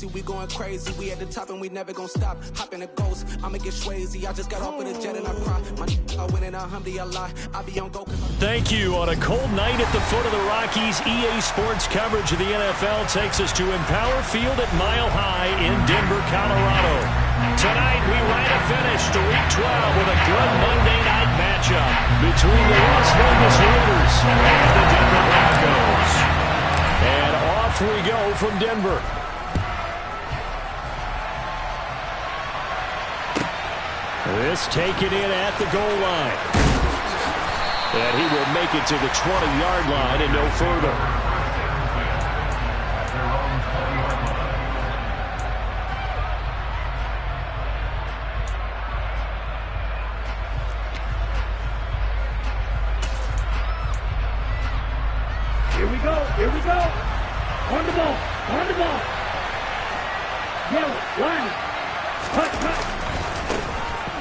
crazy, we going crazy. We at the top and we never gonna stop. Hop in a ghost, I'ma get Swayze. I just got off of the jet and I cry. My I win and alhamdulillah, I be on go. Thank you. On a cold night at the foot of the Rockies, EA Sports coverage of the NFL takes us to Empower Field at Mile High in Denver, Colorado. Tonight, we write a finish to Week 12 with a good Monday night matchup between the Las Vegas Raiders and the Denver Broncos. And off we go from Denver. This taken in at the goal line. And he will make it to the 20-yard line and no further. Here we go. On the ball. Yellow, line. Cut.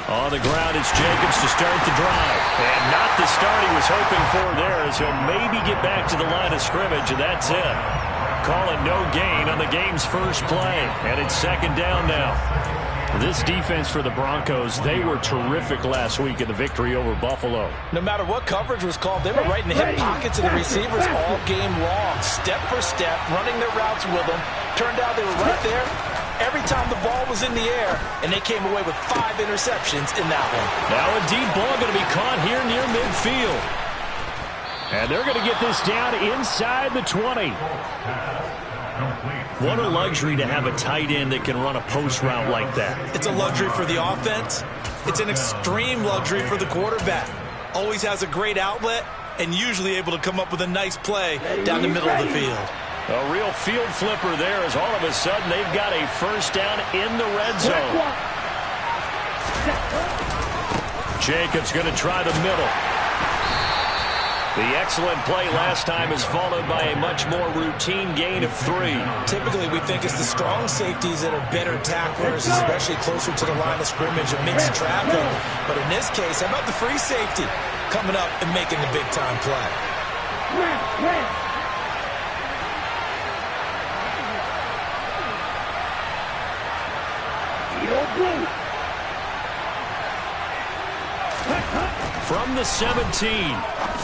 On the ground, it's Jacobs to start the drive. And not the start he was hoping for there, as he'll maybe get back to the line of scrimmage, and that's it. Call it no gain on the game's first play. And it's second down now. This defense for the Broncos, they were terrific last week in the victory over Buffalo. No matter what coverage was called, they were right in the hip pockets of the receivers all game long, step for step, running their routes with them. Turned out they were right there every time the ball was in the air, and they came away with 5 interceptions in that one. Now a deep ball going to be caught here near midfield. And they're going to get this down inside the 20. What a luxury to have a tight end that can run a post route like that. It's a luxury for the offense. It's an extreme luxury for the quarterback. Always has a great outlet and usually able to come up with a nice play down the middle of the field. A real field flipper there, as all of a sudden they've got a first down in the red zone. Jacobs going to try the middle. The excellent play last time is followed by a much more routine gain of 3. Typically, we think it's the strong safeties that are better tacklers, especially closer to the line of scrimmage amidst traffic. But in this case, how about the free safety coming up and making the big-time play? From the 17,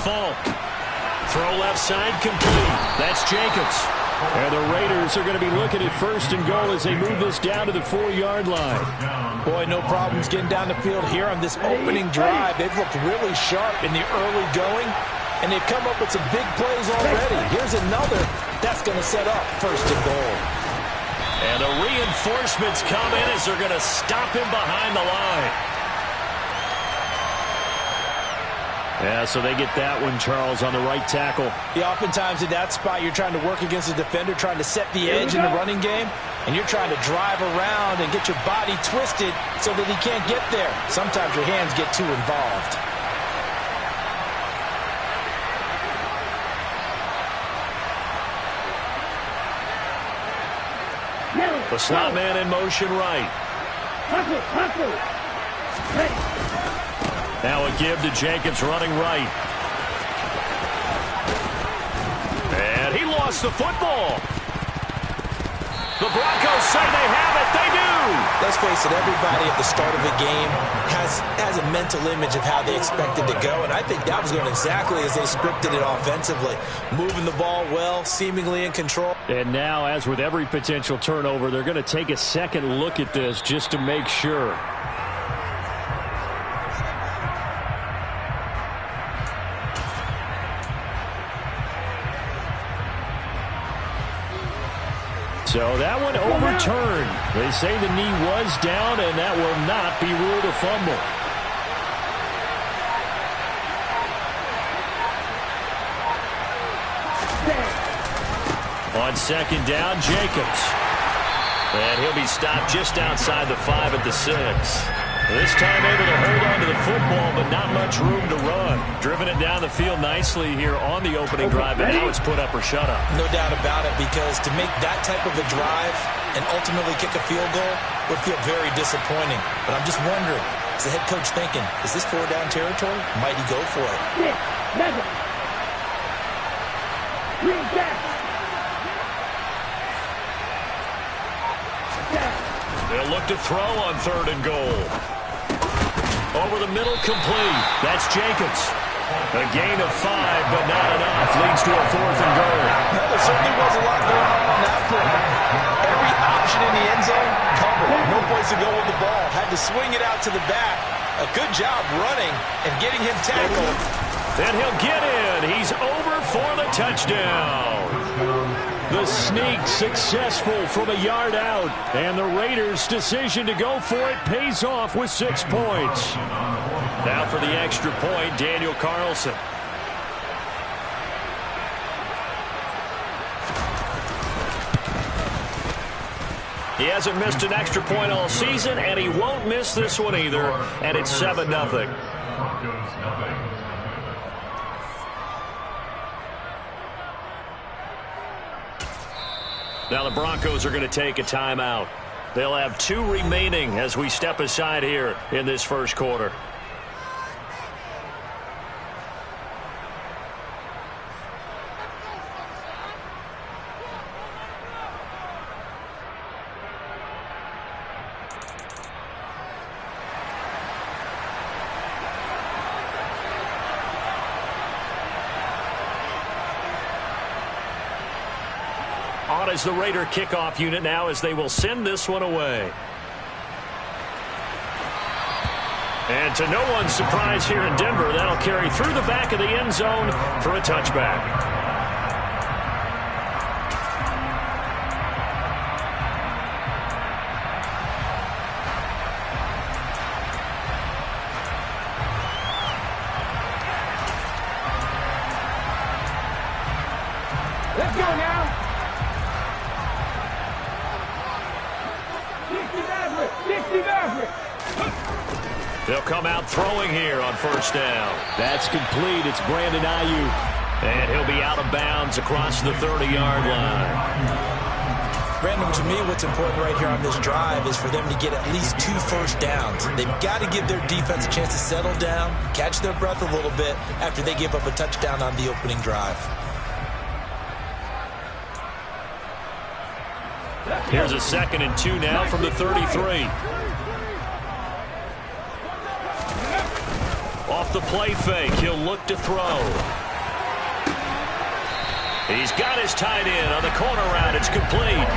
Falk. Throw left side complete. That's Jacobs. And the Raiders are going to be looking at first and goal as they move this down to the 4-yard line. Boy, no problems getting down the field here on this opening drive. They've looked really sharp in the early going, and they've come up with some big plays already. Here's another that's going to set up first and goal. And the reinforcements come in as they're going to stop him behind the line. Yeah, so they get that one, Charles, on the right tackle. Yeah, oftentimes in that spot, you're trying to work against a defender, trying to set the edge in the running game, and you're trying to drive around and get your body twisted so that he can't get there. Sometimes your hands get too involved. The slot man in motion right. Now a give to Jacobs running right. And he lost the football. The Broncos say they have it. They do. Let's face it, everybody at the start of a game has a mental image of how they expect it to go, and I think that was going exactly as they scripted it offensively. Moving the ball well, seemingly in control. And now, as with every potential turnover, they're going to take a second look at this just to make sure. So that one overturned. They say the knee was down, and that will not be ruled a fumble. On second down, Jacobs. And he'll be stopped just outside the 5 at the 6. This time able to hold on to the football, but not much room to run. Driven it down the field nicely here on the opening drive, and now it's put up or shut up. No doubt about it, because to make that type of a drive and ultimately kick a field goal would feel very disappointing. But I'm just wondering, is the head coach thinking, is this 4-down territory? Might he go for it? They'll look to throw on 3rd and goal. Over the middle, complete. That's Jacobs. A gain of 5, but not enough. Leads to a 4th and goal. There certainly was a lot going on that play. Every option in the end zone covered. No place to go with the ball. Had to swing it out to the back. A good job running and getting him tackled. And he'll get in. He's over for the touchdown. The sneak successful from a yard out. And the Raiders' decision to go for it pays off with 6 points. Now for the extra point, Daniel Carlson. He hasn't missed an extra point all season, and he won't miss this one either. And it's 7-0. Now the Broncos are going to take a timeout. They'll have 2 remaining as we step aside here in this first quarter. On is the Raider kickoff unit now as they will send this one away. And to no one's surprise here in Denver, that'll carry through the back of the end zone for a touchback. Let's go now. They'll come out throwing here on 1st down. That's complete. It's Brandon Ayuk. And he'll be out of bounds across the 30-yard line. Brandon, to me, what's important right here on this drive is for them to get at least 2 first downs. They've got to give their defense a chance to settle down, catch their breath a little bit after they give up a touchdown on the opening drive. Here's a 2nd and 2 now from the 33. Off the play fake, he'll look to throw. He's got his tight end on the corner route. It's complete.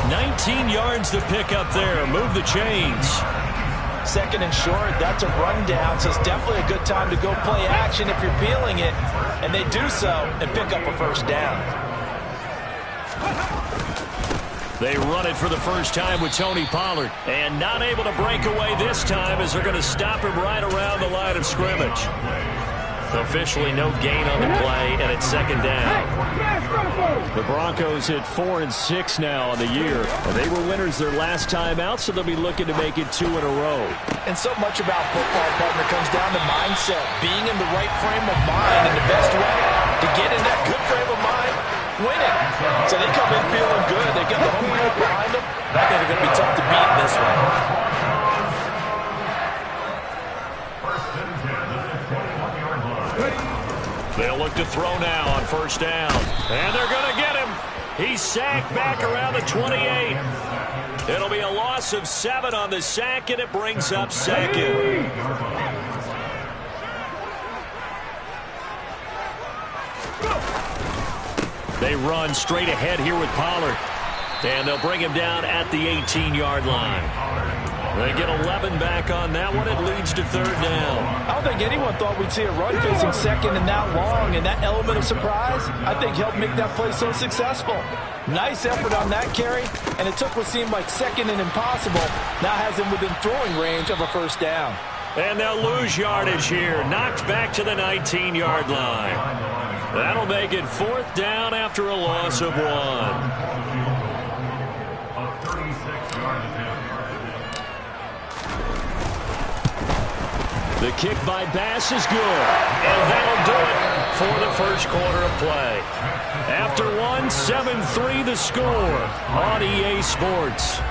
19 yards to pick up there. Move the chains. 2nd and short, that's a rundown, so it's definitely a good time to go play action if you're feeling it. And they do so and pick up a 1st down. They run it for the first time with Tony Pollard. And not able to break away this time as they're going to stop him right around the line of scrimmage. Officially no gain on the play, and it's 2nd down. The Broncos hit 4 and 6 now on the year. And they were winners their last time out, so they'll be looking to make it 2 in a row. And so much about football, partner, comes down to mindset. Being in the right frame of mind, and the best way to get in that good frame of mind, winning. So they come in feeling good. They get the home crowd behind them. I think they're going to be tough to beat in this one. They'll look to throw now on 1st down. And they're going to get him. He's sacked back around the 28. It'll be a loss of 7 on the sack, and it brings up 2nd. They run straight ahead here with Pollard. And they'll bring him down at the 18-yard line. They get 11 back on that one. It leads to 3rd down. I don't think anyone thought we'd see a run facing 2nd and that long, and that element of surprise, I think, helped make that play so successful. Nice effort on that carry, and it took what seemed like 2nd and impossible. Now has him within throwing range of a 1st down. And they'll lose yardage here. Knocked back to the 19-yard line. That'll make it 4th down after a loss of 1. The kick by Bass is good, and that'll do it for the first quarter of play. After 1, 7-3 the score on EA Sports.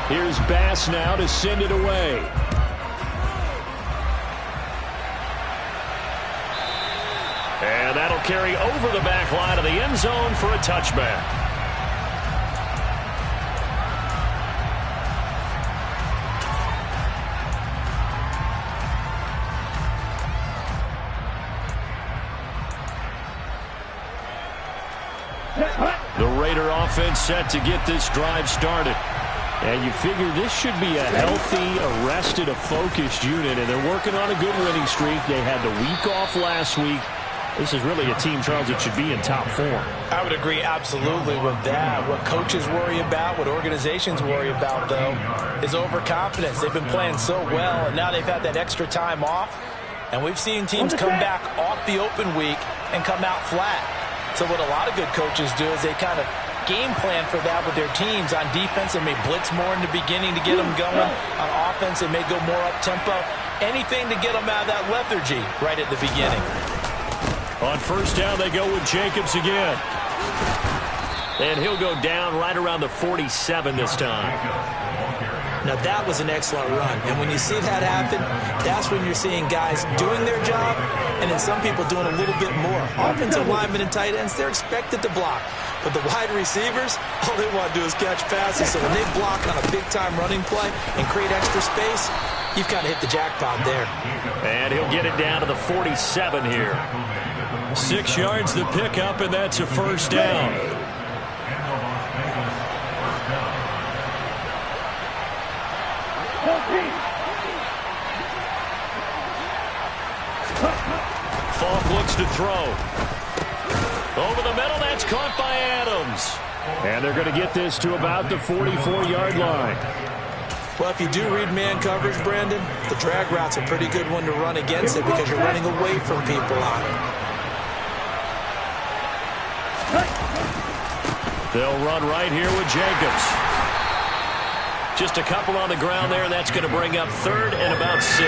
Here's Bass now to send it away. carry over the back line of the end zone for a touchback. The Raider offense set to get this drive started. And you figure this should be a healthy, arrested, a focused unit, and they're working on a good winning streak. They had the week off last week. This is really a team, Charles, that should be in top form. I would agree absolutely with that. What coaches worry about, what organizations worry about, though, is overconfidence. They've been playing so well, and now they've had that extra time off. And we've seen teams come back off the open week and come out flat. So what a lot of good coaches do is they kind of game plan for that with their teams. On defense, they may blitz more in the beginning to get them going. On offense, they may go more up-tempo. Anything to get them out of that lethargy right at the beginning. On first down, they go with Jacobs again. And he'll go down right around the 47 this time. Now, that was an excellent run. And when you see that happen, that's when you're seeing guys doing their job and then some people doing a little bit more. Offensive linemen and tight ends, they're expected to block. But the wide receivers, all they want to do is catch passes. So when they block on a big-time running play and create extra space, you've kind of hit the jackpot there. And he'll get it down to the 47 here. 6 yards the pickup, and that's a first down. Falk looks to throw. Over the middle, that's caught by Adams. And they're going to get this to about the 44-yard line. Well, if you do read man coverage, Brandon, the drag route's a pretty good one to run against it because you're running away from people on it. They'll run right here with Jacobs. Just a couple on the ground there, and that's going to bring up third and about 6.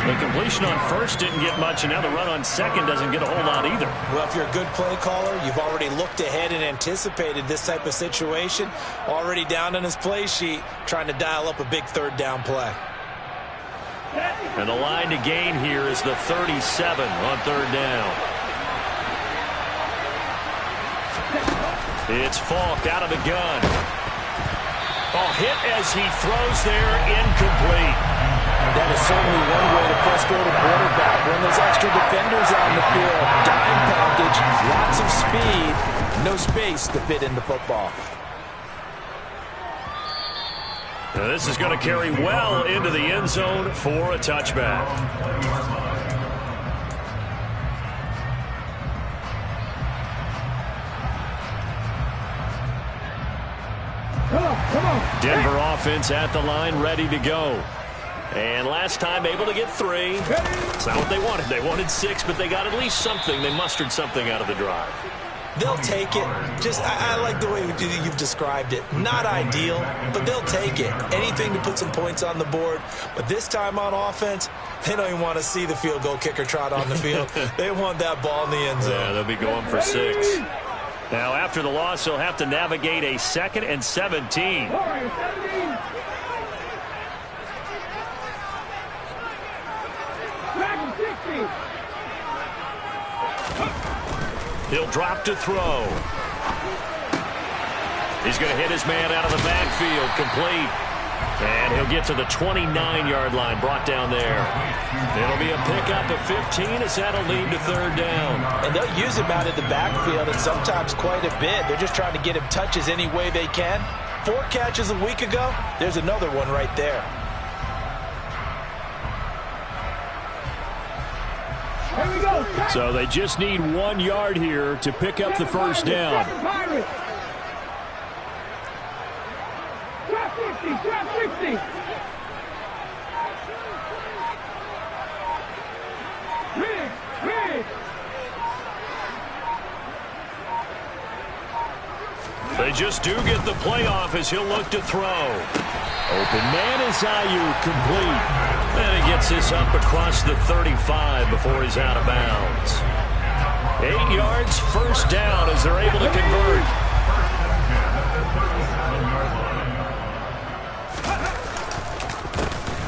The completion on first didn't get much, and now the run on second doesn't get a whole lot either. Well, if you're a good play caller, you've already looked ahead and anticipated this type of situation. Already down on his play sheet, trying to dial up a big third down play. And the line to gain here is the 37 on third down. It's Falk out of the gun. Oh, hit as he throws there, incomplete. That is certainly one way to frustrate a quarterback. When there's extra defenders on the field, dime package, lots of speed, no space to fit in the football. Now this is going to carry well into the end zone for a touchback. Denver offense at the line, ready to go. And last time able to get 3. It's not what they wanted. They wanted 6, but they got at least something. They mustered something out of the drive. They'll take it. I like the way you've described it. Not ideal, but they'll take it. Anything to put some points on the board. But this time on offense, they don't even want to see the field goal kicker trot on the field. They want that ball in the end zone. Yeah, they'll be going for 6. Now, after the loss, they'll have to navigate a 2nd and 17. He'll drop to throw. He's going to hit his man out of the backfield, complete. And he'll get to the 29-yard line, brought down there. It'll be a pickup of 15 as that'll lead to third down. And they'll use him out of the backfield, and sometimes quite a bit. They're just trying to get him touches any way they can. 4 catches a week ago. There's another one right there. So they just need 1 yard here to pick up the first down. They just do get the playoff as he'll look to throw. Open man is Ayuk, complete. And he gets this up across the 35 before he's out of bounds. 8 yards, first down as they're able to convert.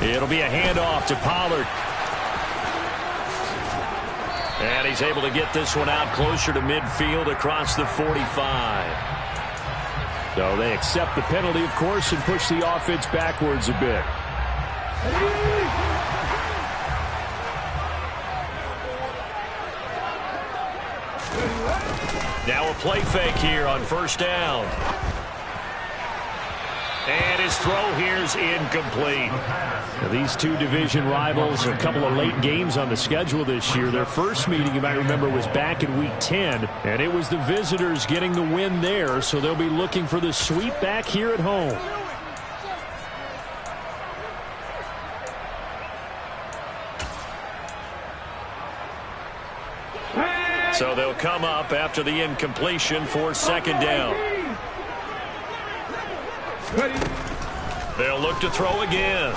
It'll be a handoff to Pollard. And he's able to get this one out closer to midfield across the 45. So they accept the penalty, of course, and push the offense backwards a bit. Now a play fake here on first down. And his throw here is incomplete. Now, these two division rivals, a couple of late games on the schedule this year. Their first meeting, you might remember, was back in Week 10, and it was the visitors getting the win there, so they'll be looking for the sweep back here at home. So they'll come up after the incompletion for second down. They'll look to throw again.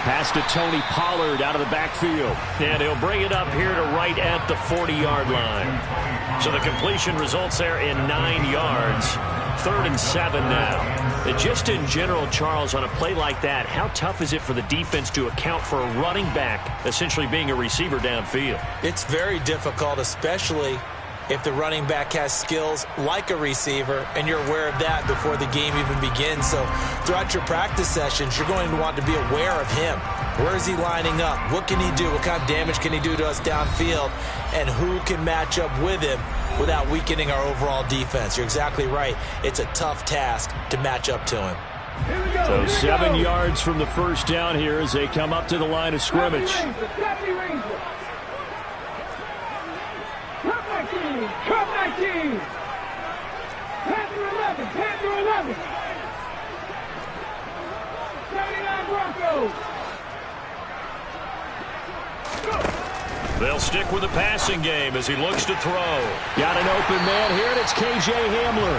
Pass to Tony Pollard out of the backfield. And he'll bring it up here to right at the 40-yard line. So the completion results there in 9 yards. 3rd and 7 now. Just in general, Charles, on a play like that, how tough is it for the defense to account for a running back essentially being a receiver downfield? It's very difficult, especially if the running back has skills like a receiver, and you're aware of that before the game even begins. So throughout your practice sessions, you're going to want to be aware of him. Where is he lining up? What can he do? What kind of damage can he do to us downfield? And who can match up with him without weakening our overall defense? You're exactly right. It's a tough task to match up to him. So 7 yards from the first down here as they come up to the line of scrimmage. Trap 19. Panther 11. Panther 11. 79 Broncos. They'll stick with the passing game as he looks to throw. Got an open man here, and it's K.J. Hamler.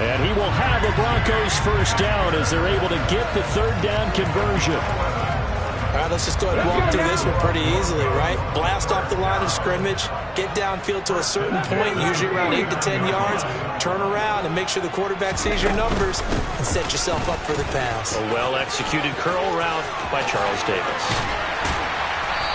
And he will have the Broncos first down as they're able to get the third down conversion. All right, let's just go ahead and walk through this one pretty easily, right? Blast off the line of scrimmage, get downfield to a certain point, usually around 8 to 10 yards, turn around and make sure the quarterback sees your numbers and set yourself up for the pass. A well-executed curl route by Charles Davis.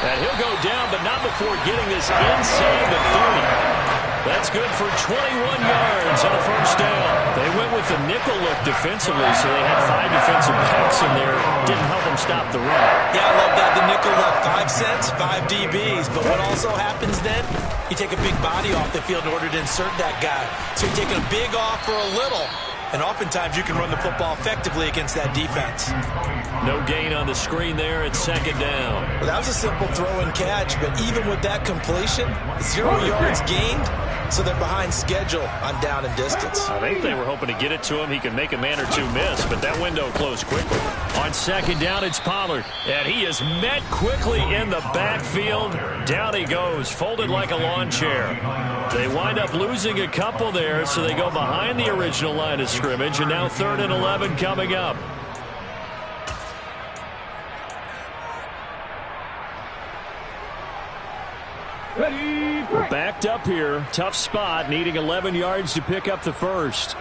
And he'll go down, but not before getting this inside the 30. That's good for 21 yards on a first down. They went with the nickel look defensively, so they had 5 defensive backs in there. Didn't help them stop the run. Yeah, I love that, the nickel look. 5 cents, 5 DBs. But what also happens then, you take a big body off the field in order to insert that guy. So you're taking a big off for a little. And oftentimes you can run the football effectively against that defense. No gain on the screen there at second down. Well, that was a simple throw and catch, but even with that completion, 0 yards gained, so they're behind schedule on down and distance. I think they were hoping to get it to him. He could make a man or two miss, but that window closed quickly. On second down, it's Pollard, and he is met quickly in the backfield. Down he goes, folded like a lawn chair. They wind up losing a couple there, so they go behind the original line of scrimmage, and now 3rd and 11 coming up. Backed up here, tough spot, needing 11 yards to pick up the first.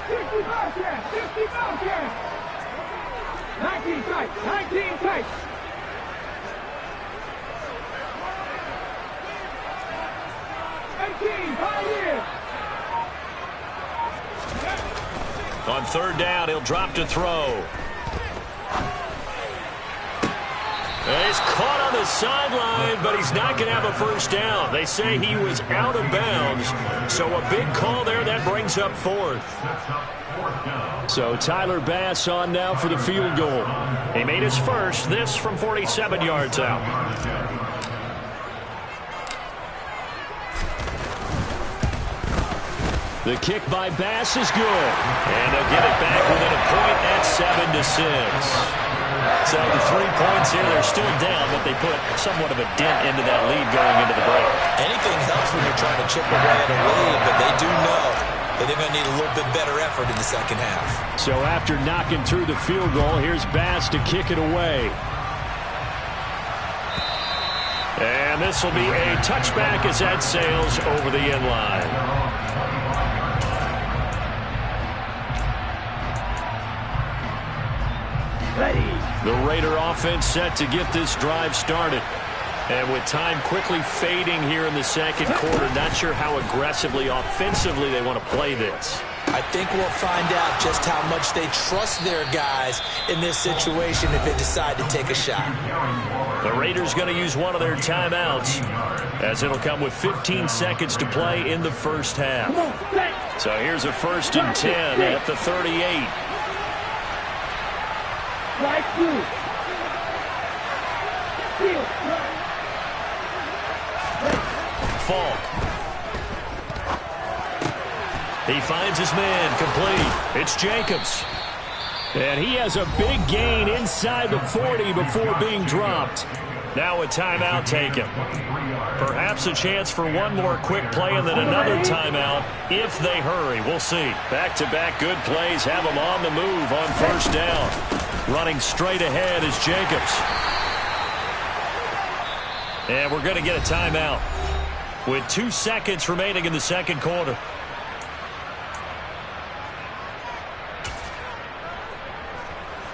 50 Bobcats, 50 Bobcats. 19 tight, 19 tight. 18, 5 years. On 3rd down, he'll drop to throw. He's caught on the sideline, but he's not going to have a first down. They say he was out of bounds, so a big call there. That brings up 4th. So Tyler Bass on now for the field goal. He made his first, this from 47 yards out. The kick by Bass is good, and they'll get it back within a point at 7-6. So the 3 points here, they're still down, but they put somewhat of a dent into that lead going into the break. Anything helps when you're trying to chip away at a lead, but they do know that they're going to need a little bit better effort in the second half. So after knocking through the field goal, here's Bass to kick it away. And this will be a touchback as that sails over the end line. The Raider offense set to get this drive started. And with time quickly fading here in the second quarter, not sure how aggressively, offensively they want to play this. I think we'll find out just how much they trust their guys in this situation if they decide to take a shot. The Raiders going to use one of their timeouts, as it'll come with 15 seconds to play in the first half. So here's a 1st and 10 at the 38. Falk. He finds his man, complete. It's Jacobs. And he has a big gain inside the 40 before being dropped. Now a timeout taken. Perhaps a chance for one more quick play and then another timeout if they hurry. We'll see. Back-to-back good plays have them on the move on 1st down. Running straight ahead is Jacobs. And we're going to get a timeout with 2 seconds remaining in the second quarter.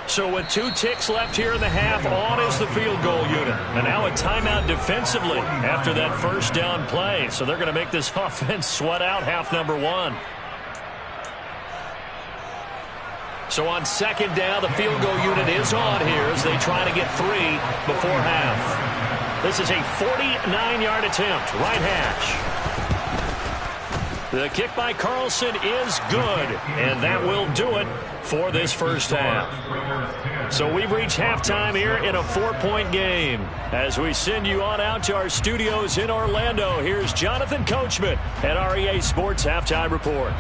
So with 2 ticks left here in the half, on is the field goal unit. And now a timeout defensively after that 1st down play. So they're going to make this offense sweat out half number 1. So on 2nd down, the field goal unit is on here as they try to get 3 before half. This is a 49-yard attempt, right hash. The kick by Carlson is good, and that will do it for this first half. So we've reached halftime here in a 4-point game. As we send you on out to our studios in Orlando, here's Jonathan Coachman at REA Sports Halftime Report.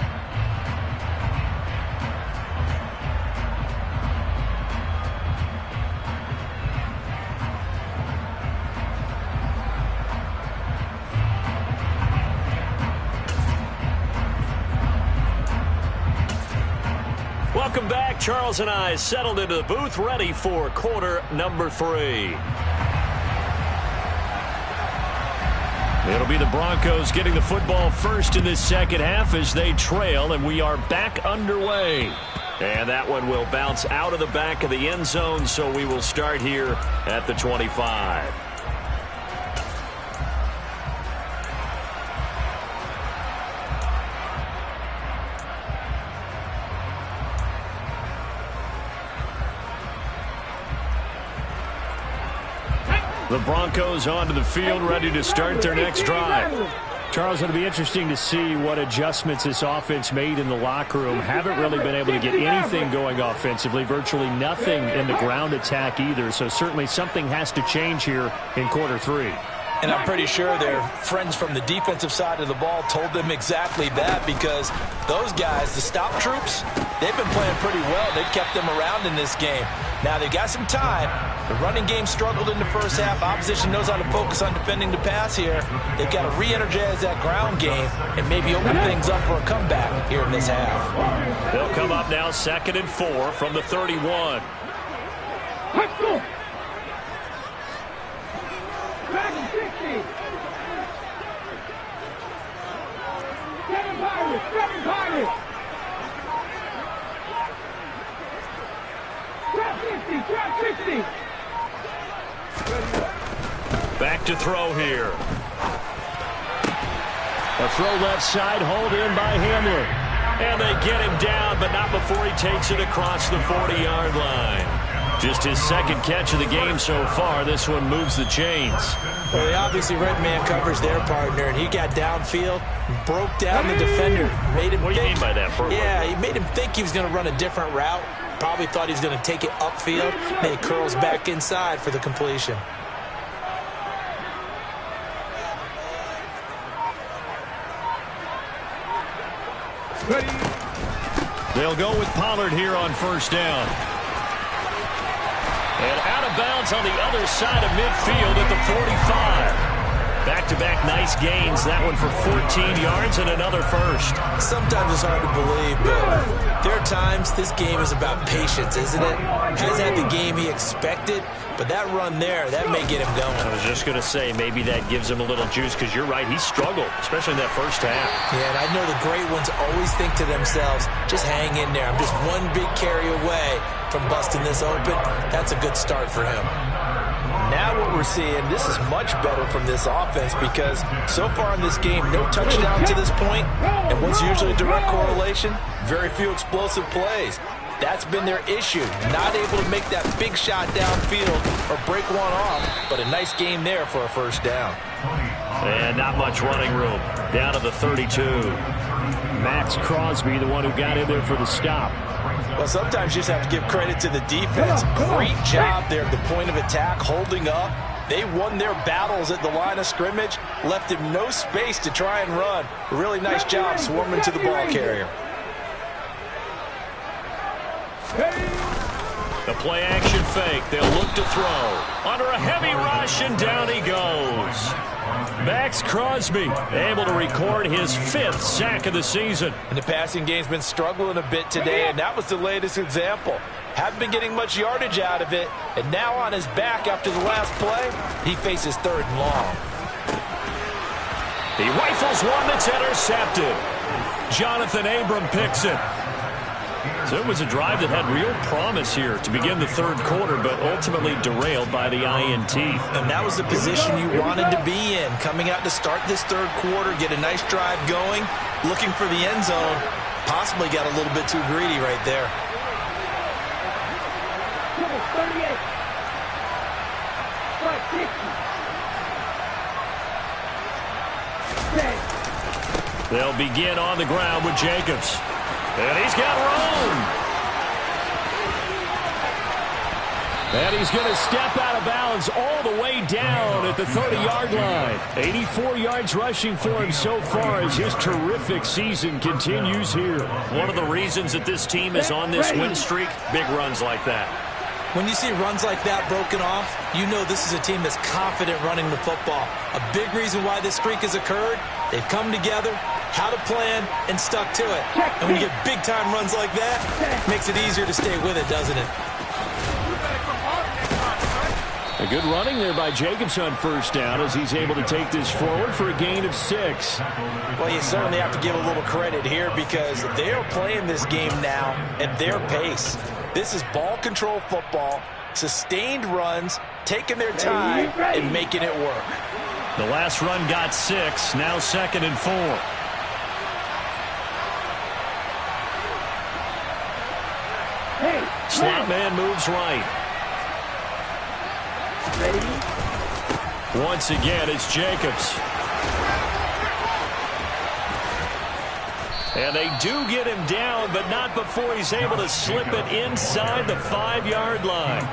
Welcome back. Charles and I settled into the booth, ready for quarter number 3. It'll be the Broncos getting the football first in this second half as they trail, and we are back underway. And that one will bounce out of the back of the end zone, so we will start here at the 25. The Broncos onto the field, ready to start their next drive. Charles, it'll be interesting to see what adjustments this offense made in the locker room. Haven't really been able to get anything going offensively, virtually nothing in the ground attack either. So certainly something has to change here in quarter 3. And I'm pretty sure their friends from the defensive side of the ball told them exactly that, because those guys, the stop troops, they've been playing pretty well. They've kept them around in this game. Now they've got some time. The running game struggled in the first half. Opposition knows how to focus on defending the pass here. They've got to re-energize that ground game and maybe open things up for a comeback here in this half. They'll come up now 2nd and 4 from the 31. Let's go. Back to 60. 7 Pirates. Trap 60. Back to throw here. A throw left side, hauled in by Hamler. And they get him down, but not before he takes it across the 40-yard line. Just his 2nd catch of the game so far. This one moves the chains. Well, they obviously read man coverage their partner, and he got downfield, broke down the defender. Made him what do you mean by that? Yeah, he made him think he was going to run a different route. Probably thought he was going to take it upfield. Then he curls back inside for the completion. They'll go with Pollard here on 1st down. And out of bounds on the other side of midfield at the 45. Back-to-back nice gains. That one for 14 yards and another first. Sometimes it's hard to believe, but there are times this game is about patience, isn't it? Hasn't had the game he expected, but that run there, that may get him going. I was just going to say, maybe that gives him a little juice, because you're right, he struggled, especially in that first half. Yeah, and I know the great ones always think to themselves, just hang in there. I'm just one big carry away from busting this open. That's a good start for him. now what we're seeing, this is much better from this offense because so far in this game, no touchdown to this point, and what's usually a direct correlation? Very few explosive plays. That's been their issue, not able to make that big shot downfield or break one off, but a nice game there for a first down. And not much running room. Down to the 32. Max Crosby, the one who got in there for the stop. Well, sometimes you just have to give credit to the defense. Great job there at the point of attack, holding up. They won their battles at the line of scrimmage, left him no space to try and run. Really nice job swarming to the ball carrier. The play action fake. They'll look to throw. Under a heavy rush, and down he goes. Max Crosby able to record his 5th sack of the season. And the passing game's been struggling a bit today, and that was the latest example. Haven't been getting much yardage out of it, and now on his back after the last play, he faces 3rd and long. He rifles one that's intercepted. Jonathan Abram picks it. So it was a drive that had real promise here to begin the 3rd quarter, but ultimately derailed by the INT. And that was the position you wanted to be in, coming out to start this 3rd quarter, get a nice drive going, looking for the end zone. Possibly got a little bit too greedy right there. 38. They'll begin on the ground with Jacobs. And he's got room. And he's going to step out of bounds all the way down at the 30-yard line. 84 yards rushing for him so far as his terrific season continues here. One of the reasons that this team is on this win streak, big runs like that. When you see runs like that broken off, you know this is a team that's confident running the football. A big reason why this streak has occurred, they've come together, had a plan, and stuck to it. And when you get big-time runs like that, it makes it easier to stay with it, doesn't it? A good running there by Jacobs on 1st down as he's able to take this forward for a gain of 6. Well, you certainly have to give a little credit here because they are playing this game now at their pace. This is ball control football, sustained runs, taking their time, and making it work. The last run got 6, now 2nd and 4. Slot man moves right. Once again, it's Jacobs. And they do get him down, but not before he's able to slip it inside the 5-yard line.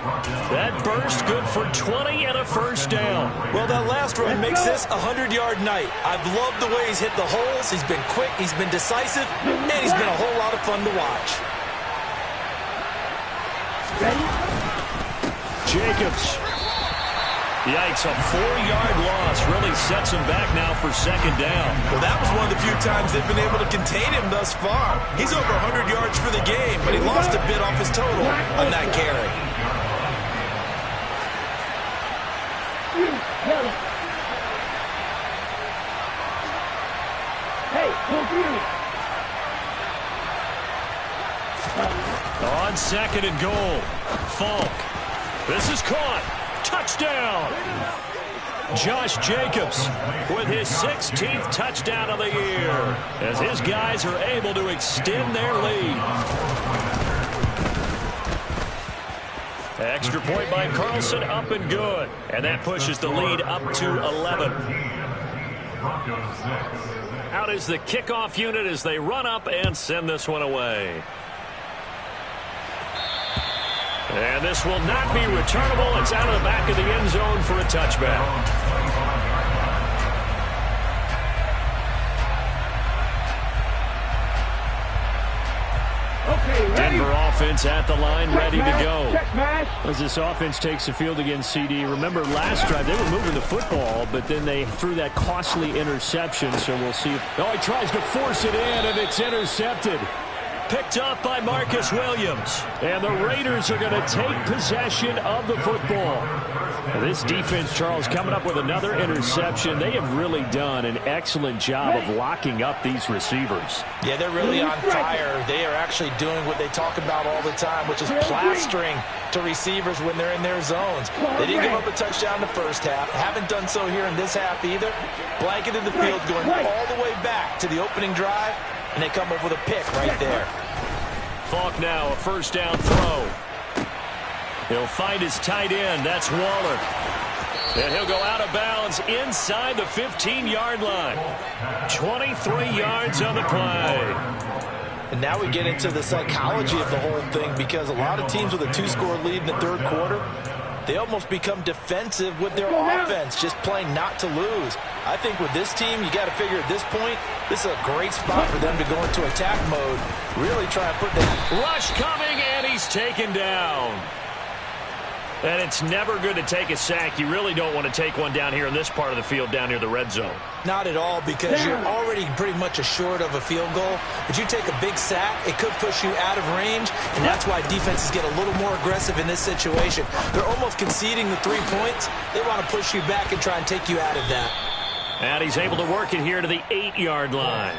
That burst good for 20 and a 1st down. Well, that last run makes this a 100-yard night. I've loved the way he's hit the holes. He's been quick, he's been decisive, and he's been a whole lot of fun to watch. Jacobs. Yikes, a 4-yard loss really sets him back now for 2nd down. Well, that was one of the few times they've been able to contain him thus far. He's over 100 yards for the game, but he lost a bit off his total on that carry. On 2nd and goal, Falk. This is caught. Touchdown! Josh Jacobs with his 16th touchdown of the year as his guys are able to extend their lead. Extra point by Carlson, up and good. And that pushes the lead up to 11. Out is the kickoff unit as they run up and send this one away. And this will not be returnable. It's out of the back of the end zone for a touchback. Denver offense at the line, ready to go. As this offense takes the field against CD. Remember last drive, they were moving the football, but then they threw that costly interception, so we'll see. Oh, he tries to force it in, and it's intercepted. picked off by Marcus Williams. And the Raiders are going to take possession of the football. This defense, Charles, coming up with another interception. They have really done an excellent job of locking up these receivers. Yeah, they're really on fire. They are actually doing what they talk about all the time, which is plastering to receivers when they're in their zones. They didn't give up a touchdown in the first half. Haven't done so here in this half either. Blanketed the field going all the way back to the opening drive, and they come up with a pick right there. Falk now, a first down throw. He'll find his tight end. That's Waller. And he'll go out of bounds inside the 15-yard line. 23 yards on the play. And now we get into the psychology of the whole thing, because a lot of teams with a 2-score lead in the third quarter, they almost become defensive with their offense, just playing not to lose. I think with this team, you got to figure at this point, this is a great spot for them to go into attack mode, really try and put that. Rush coming, and he's taken down. And it's never good to take a sack. You really don't want to take one down here in this part of the field, down near the red zone. Not at all, because you're already pretty much assured of a field goal. But you take a big sack, it could push you out of range, and that's why defenses get a little more aggressive in this situation. They're almost conceding the 3 points. They want to push you back and try and take you out of that. And he's able to work it here to the 8-yard line.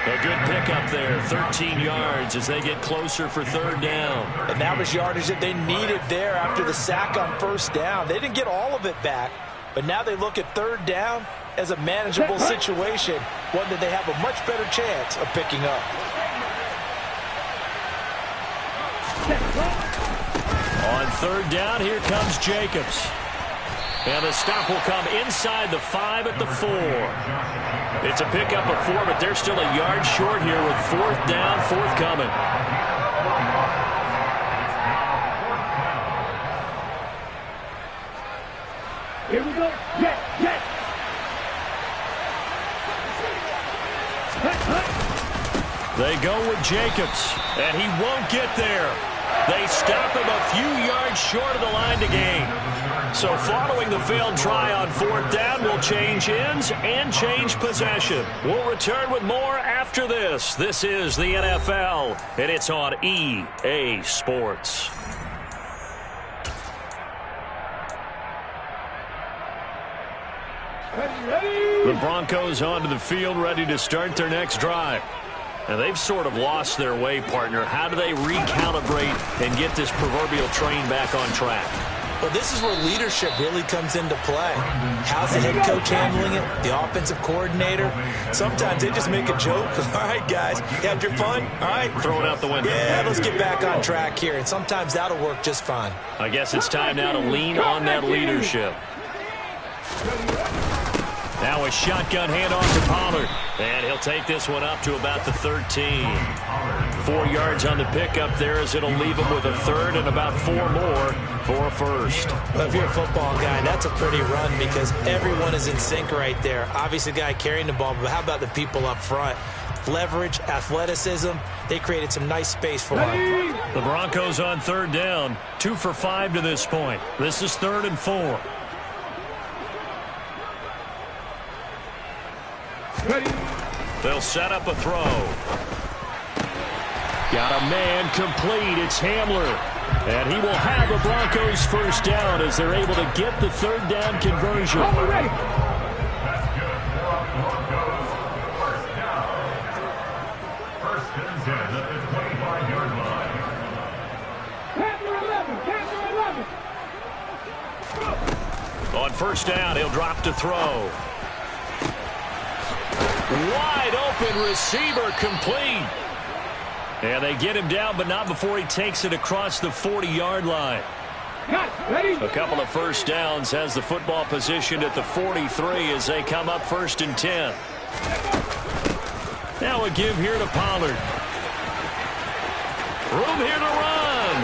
A good pickup there, 13 yards as they get closer for third down. And that was yardage that they needed there after the sack on first down. They didn't get all of it back, but now they look at third down as a manageable situation, one that they have a much better chance of picking up. On third down, here comes Jacobs. And the stop will come inside the 5 at the 4. It's a pickup of 4, but they're still a yard short here with fourth down, forthcoming. Here we go. Jet. They go with Jacobs, and he won't get there. They stop him a few yards short of the line to gain. So following the failed try on fourth down, we'll change ends and change possession. We'll return with more after this. This is the NFL, and it's on EA Sports. The Broncos onto the field, ready to start their next drive. And they've sort of lost their way, partner. How do they recalibrate and get this proverbial train back on track? Well, this is where leadership really comes into play. How's the head coach handling it? The offensive coordinator? Sometimes they just make a joke. All right, guys, you had your fun? All right. Throw it out the window. Yeah, let's get back on track here. And sometimes that'll work just fine. I guess it's time now to lean on that leadership. Now a shotgun handoff to Pollard. And he'll take this one up to about the 13. 4 yards on the pickup there, as it'll leave him with a third and about 4 more for a first. Well, if you're a football guy, that's a pretty run because everyone is in sync right there. Obviously, the guy carrying the ball, but how about the people up front? Leverage, athleticism, they created some nice space for him. The Broncos on third down, 2 for 5 to this point. This is 3rd and 4. They'll set up a throw. Got a man complete. It's Hamler. And he will have a Broncos first down as they're able to get the third down conversion. On first down, he'll drop to throw. Wide open receiver, complete. And they get him down, but not before he takes it across the 40-yard line. A couple of first downs, has the football positioned at the 43 as they come up 1st and 10. Now a give here to Pollard. Room here to run.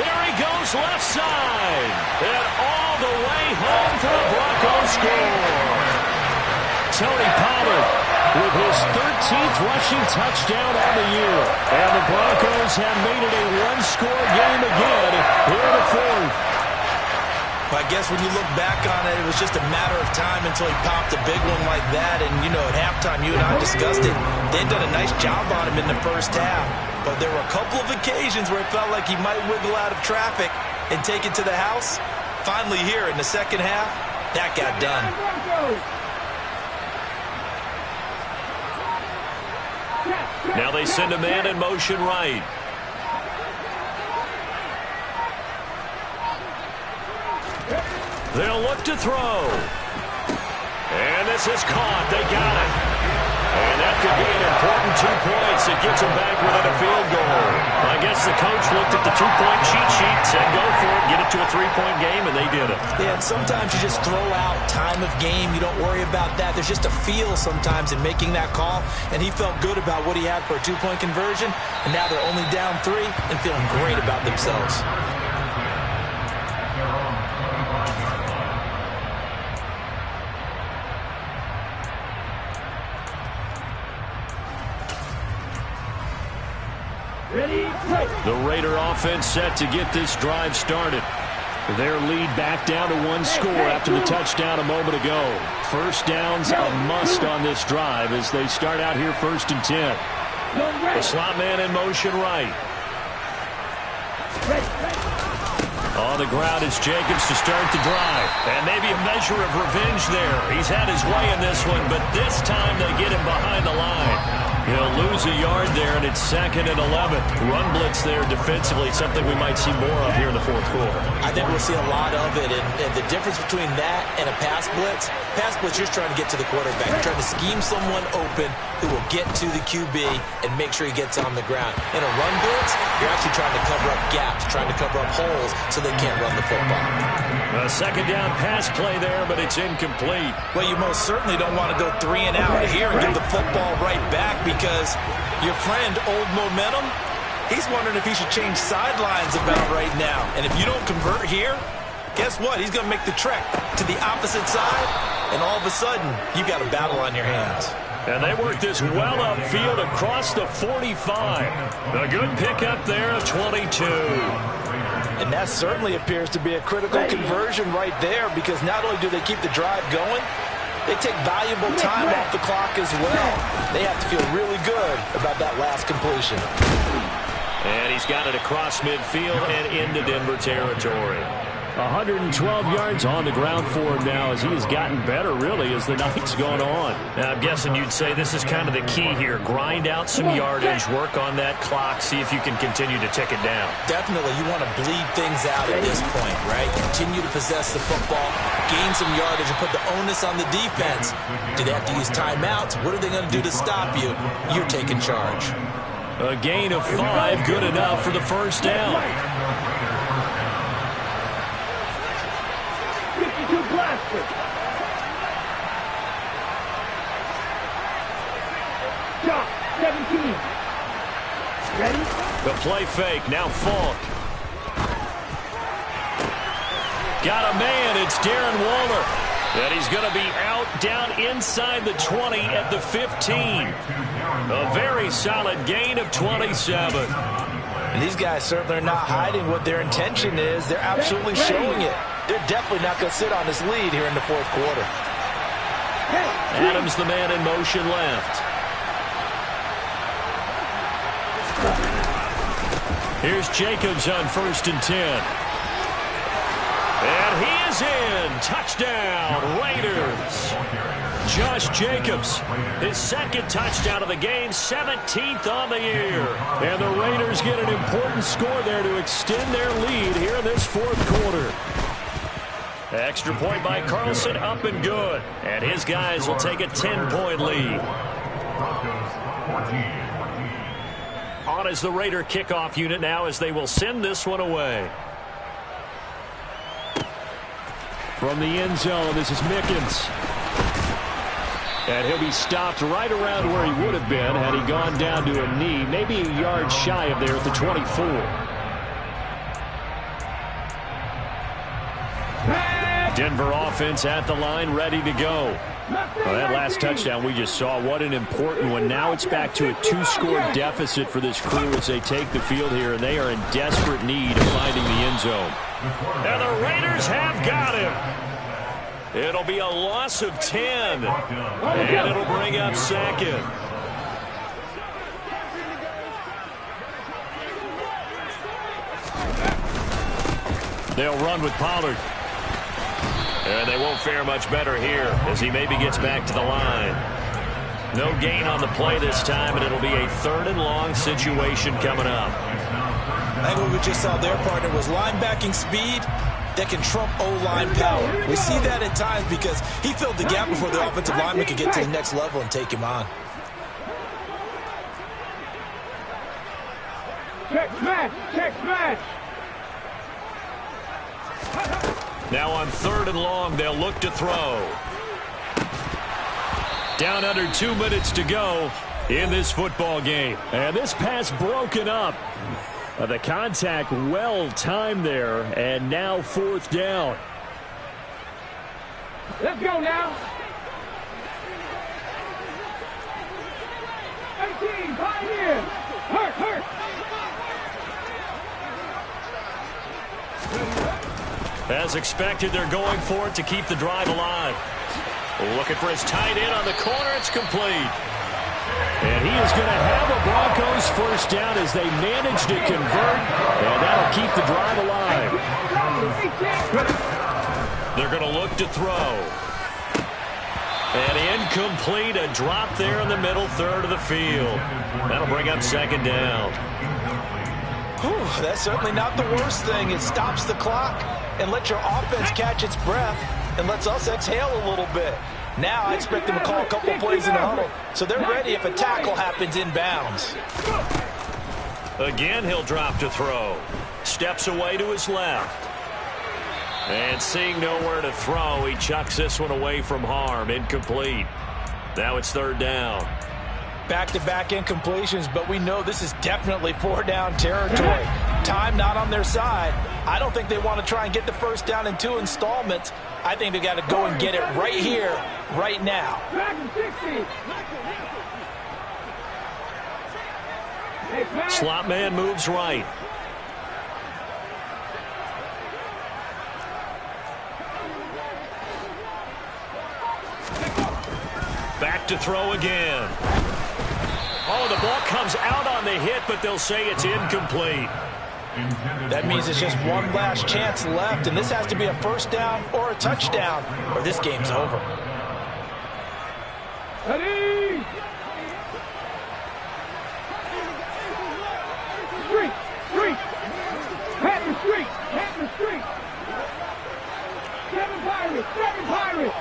There he goes, left side. And all the way home for a Broncos score. Tony Pollard with his 13th rushing touchdown on the year. And the Broncos have made it a one-score game again here in the 4th. Well, I guess when you look back on it, it was just a matter of time until he popped a big one like that. And, you know, at halftime, you and I discussed it. They'd done a nice job on him in the first half. But there were a couple of occasions where it felt like he might wiggle out of traffic and take it to the house. Finally here in the second half, that got done. Now they send a man in motion right. They'll look to throw. And this is caught. They got it. And that could be an important 2 points. It gets them back within a field goal. I guess the coach looked at the 2-point cheat sheet, said go for it, get it to a 3-point game, and they did it. Yeah, and sometimes you just throw out time of game. You don't worry about that. There's just a feel sometimes in making that call, and he felt good about what he had for a 2-point conversion, and now they're only down 3 and feeling great about themselves. The Raider offense set to get this drive started. Their lead back down to 1 score after the touchdown a moment ago. First down's a must on this drive as they start out here 1st and 10. The slot man in motion right. On the ground is Jacobs to start the drive. And maybe a measure of revenge there. He's had his way in this one, but this time they get him behind the line. He'll lose a yard there, and it's 2nd and 11. Run blitz there defensively, something we might see more of here in the 4th quarter. I think we'll see a lot of it, and the difference between that and a pass blitz, you're trying to get to the quarterback. You're trying to scheme someone open who will get to the QB and make sure he gets on the ground. In a run blitz, you're actually trying to cover up gaps, trying to cover up holes so they can't run the football. A 2nd down pass play there, but it's incomplete. Well, you most certainly don't want to go 3 and out here and give the football right back because your friend, Old Momentum, he's wondering if he should change sidelines about right now. And if you don't convert here, guess what? He's going to make the trek to the opposite side, and all of a sudden, you've got a battle on your hands. And they work this well upfield across the 45. A good pickup there of 22. And that certainly appears to be a critical conversion right there because not only do they keep the drive going, they take valuable time off the clock as well. They have to feel really good about that last completion. And he's got it across midfield and into Denver territory. 112 yards on the ground for him now as he has gotten better, really, as the night's gone on. Now, I'm guessing you'd say this is kind of the key here. Grind out some yardage, work on that clock, see if you can continue to tick it down. Definitely. You want to bleed things out at this point, right? Continue to possess the football, gain some yardage, and put the onus on the defense. Do they have to use timeouts? What are they going to do to stop you? You're taking charge. A gain of 5, good enough for the first down. Shot, 17. Ready? The play fake, now Falk. Got a man, it's Darren Waller. And he's going to be out down inside the 20 at the 15. A very solid gain of 27. And these guys certainly are not hiding what their intention is. They're absolutely showing it. They're definitely not going to sit on this lead here in the 4th quarter. Adams, the man in motion left. Here's Jacobs on 1st and 10. And he is in. Touchdown, Raiders. Josh Jacobs, his 2nd touchdown of the game, 17th on the year. And the Raiders get an important score there to extend their lead here in this 4th quarter. Extra point by Carlson, up and good. And his guys will take a 10-point lead. On is the Raider kickoff unit now as they will send this one away. From the end zone, this is Mickens. And he'll be stopped right around where he would have been had he gone down to a knee, maybe a yard shy of there at the 24. Denver offense at the line, ready to go. Well, that last touchdown we just saw, what an important one. Now it's back to a 2-score deficit for this crew as they take the field here, and they are in desperate need of finding the end zone. And the Raiders have got him. It'll be a loss of 10, and it'll bring up second. They'll run with Pollard. And they won't fare much better here as he maybe gets back to the line. No gain on the play this time, and it'll be a 3rd and long situation coming up. I think what we just saw their partner was linebacking speed that can trump O-line power. We see that at times because he filled the gap before the offensive lineman could get to the next level and take him on. Check smash! Check smash! Now on 3rd and long, they'll look to throw. Down under 2 minutes to go in this football game. And this pass broken up. The contact well timed there, and now 4th down. Let's go now. 18, pioneers. Hurt. As expected, they're going for it to keep the drive alive. Looking for his tight end on the corner. It's complete. And he is going to have a Broncos first down as they manage to convert, and that'll keep the drive alive. They're going to look to throw. And incomplete, a drop there in the middle 3rd of the field. That'll bring up 2nd down. Whew, that's certainly not the worst thing. It stops the clock and lets your offense catch its breath and lets us exhale a little bit. Now I expect them to call a couple plays in the huddle, so they're ready if a tackle happens inbounds. Again, he'll drop to throw. Steps away to his left. And seeing nowhere to throw, he chucks this one away from harm. Incomplete. Now it's 3rd down. Back-to-back incompletions, but we know this is definitely 4-down territory. Time not on their side. I don't think they want to try and get the first down in 2 installments. I think they got to go and get it right here, right now. Slot man moves right. Back to throw again. Oh, the ball comes out on the hit, but they'll say it's incomplete. That means it's just one last chance left, and this has to be a first down or a touchdown, or this game's over. Ready! Street! Panther Street! 7 Pirates!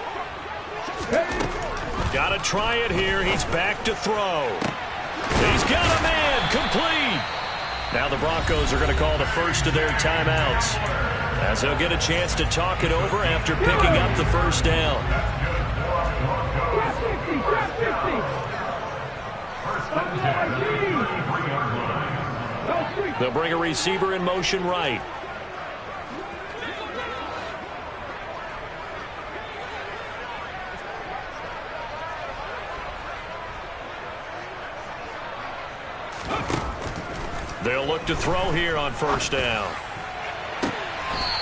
Got to try it here. He's back to throw. He's got a man. Complete. Now the Broncos are going to call the first of their timeouts, as they'll get a chance to talk it over after picking up the first down. They'll bring a receiver in motion right. They'll look to throw here on first down.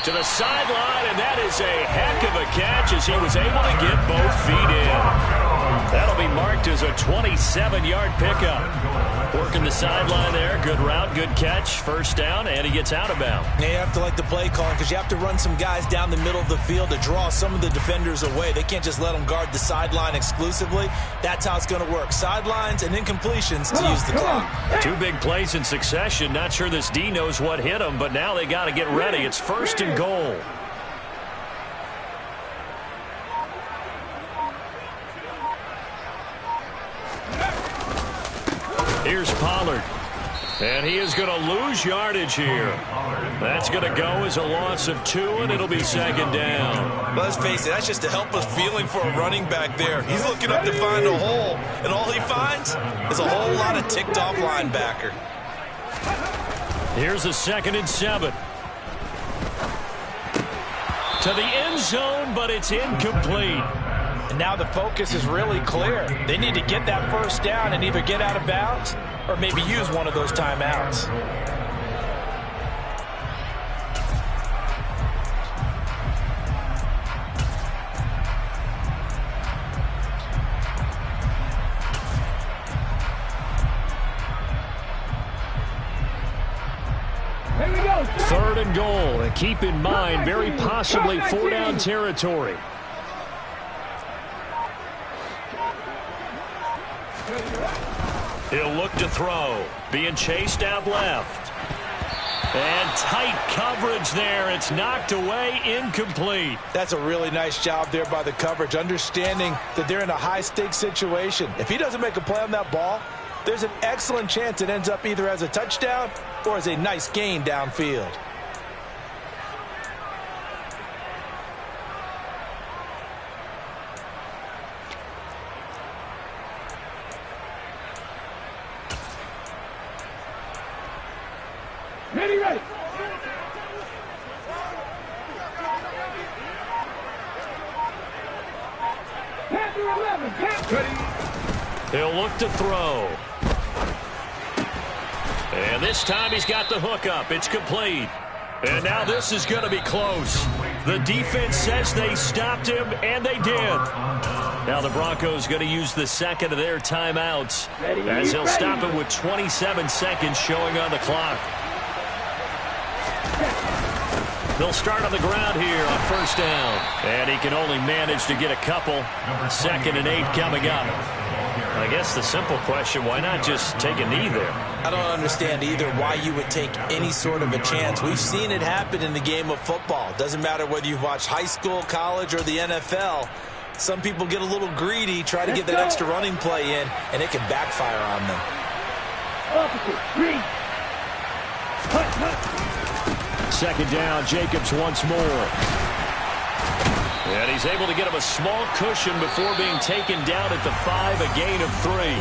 To the sideline, and that is a heck of a catch as he was able to get both feet in. That'll be marked as a 27-yard pickup. Working the sideline there. Good route, good catch. First down, and he gets out of bounds. Yeah, you have to like the play calling because you have to run some guys down the middle of the field to draw some of the defenders away. They can't just let them guard the sideline exclusively. That's how it's going to work. Sidelines and incompletions to use the clock. 2 big plays in succession. Not sure this D knows what hit him, but now they got to get ready. It's 1st and goal. Here's Pollard. And he is going to lose yardage here. That's going to go as a loss of 2, and it'll be 2nd down. Let's face it, that's just a helpless feeling for a running back there. He's looking up to find a hole, and all he finds is a whole lot of ticked-off linebacker. Here's a 2nd and 7. To the end zone, but it's incomplete. And now the focus is really clear. They need to get that first down and either get out of bounds or maybe use one of those timeouts. Here we go. 3rd and goal. And keep in mind, very possibly 4-down territory. He'll look to throw. Being chased out left. And tight coverage there. It's knocked away, incomplete. That's a really nice job there by the coverage, understanding that they're in a high-stakes situation. If he doesn't make a play on that ball, there's an excellent chance it ends up either as a touchdown or as a nice gain downfield. Ready, ready. Panther 11, Panther. Ready. He'll look to throw. And this time he's got the hook up. It's complete. And now this is going to be close. The defense says they stopped him, and they did. Now the Broncos going to use the second of their timeouts as he'll stop it with 27 seconds showing on the clock. They'll start on the ground here on 1st down. And he can only manage to get a couple. 2nd and 8 coming up. I guess the simple question, why not just take a knee there? I don't understand either why you would take any sort of a chance. We've seen it happen in the game of football. Doesn't matter whether you've watched high school, college, or the NFL. Some people get a little greedy, try to get that extra running play in, and it can backfire on them. Opposite, green. Hut, hut. 2nd down, Jacobs once more. And he's able to get him a small cushion before being taken down at the 5, a gain of 3.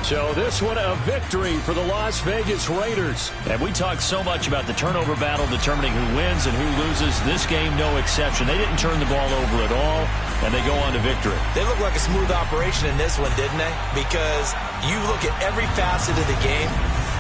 So this one a victory for the Las Vegas Raiders. And we talked so much about the turnover battle determining who wins and who loses. This game, no exception. They didn't turn the ball over at all, and they go on to victory. They look like a smooth operation in this one, didn't they? Because you look at every facet of the game,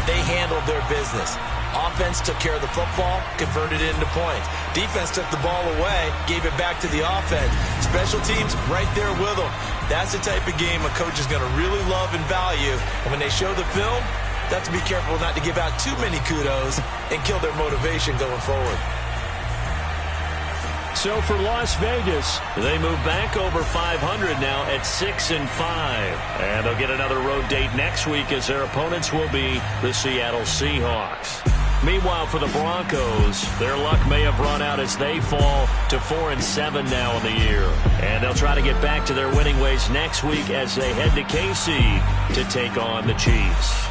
they handled their business. Offense took care of the football, converted it into points. Defense took the ball away, gave it back to the offense. Special teams right there with them. That's the type of game a coach is going to really love and value. And when they show the film, they have to be careful not to give out too many kudos and kill their motivation going forward. So for Las Vegas, they move back over 500 now at 6-5. And they'll get another road date next week as their opponents will be the Seattle Seahawks. Meanwhile, for the Broncos, their luck may have run out as they fall to 4-7 now in the year. And they'll try to get back to their winning ways next week as they head to KC to take on the Chiefs.